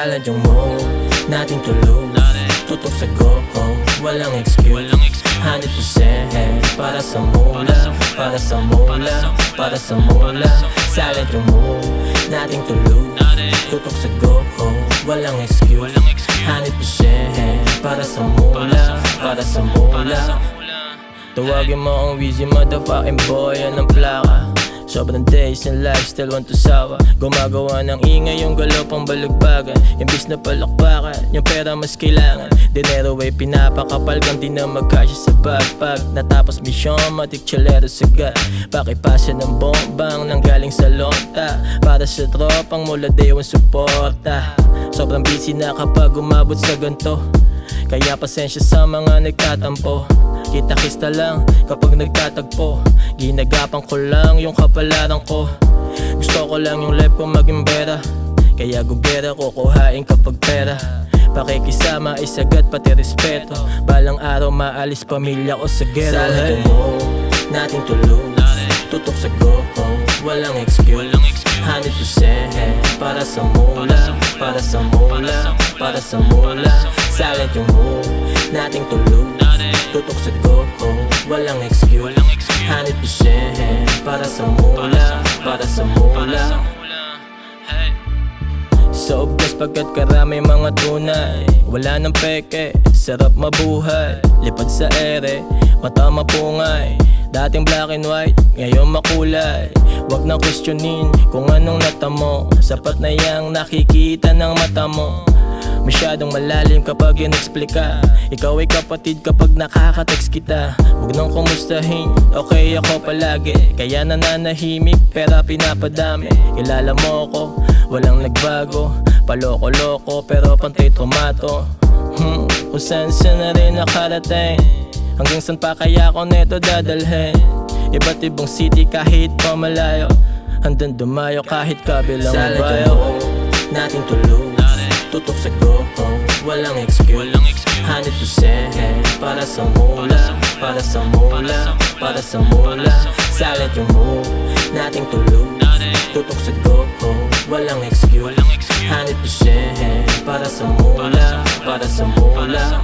Salad yung mood nating tulog, tutok sa go, walang excuse 100% para sa mula, para sa mula, para sa mula. Salad yung mood nating tulog, tutok sa go, walang excuse 100% para sa mula, para sa mula. Tawagin mo ang Weezy motherfucking boy, yan ang plaka. Sobrang days ng lifestyle, want to sawa. Gumagawa ng ingay yung galaw pang balagbagan. Imbis na palakpakan, yung pera mas kailangan. Dinero ay pinapakapal kang di na magkasya sa backpack. Natapos misyon, matik chalero sagat. Pakipasa ng bombang nang galing sa lonta. Para sa tropang mula day one suporta. Sobrang busy na kapag umabot sa ganto, kaya pasensya sa mga nagtatampo. Kita-kista lang kapag nagtatagpo. Ginagapan ko lang yung kapalaran ko. Gusto ko lang yung life ko maging bera. Kaya gugera ko kuhain kapag pera. Pakikisama ay sagat pati respeto. Balang araw maalis pamilya ko sa gero. Salad yung mood nating tulog, tutok sa go, walang excuse 100% para sa mula, para sa mula, para sa mula. Salad yung mood nating tulog, tutok sa go, walang excuse 100% para sa mula, para sa mula. Sobras pagkat karami mga tunay, wala nang peke, sarap mabuhay. Lipad sa ere, mata mapungay. Dating black and white, ngayon makulay. Wag nang questionin kung anong natamo. Sapat na yang nakikita ng mata mo. Masyadong malalim kapag in-explika. Ikaw ay kapatid kapag nakaka-text kita. Huwag nang kumustahin, okay ako palagi. Kaya nananahimik, pera pinapadami. Kilala mo ko, walang nagbago. Paloko-loko, pero pantay tomato. Kung saan na rin nakarating, hanggang saan pa kaya ako neto dadalhin. Iba't ibang city kahit pa malayo, handang dumayo kahit kabilang bayo. Nating tulog, tutok sa go, walang excuse 100% para sa mula, para sa mula, para sa mula. Salad yung mood nating tulog, tutok sa go, walang excuse 100% para sa mula, para sa mula.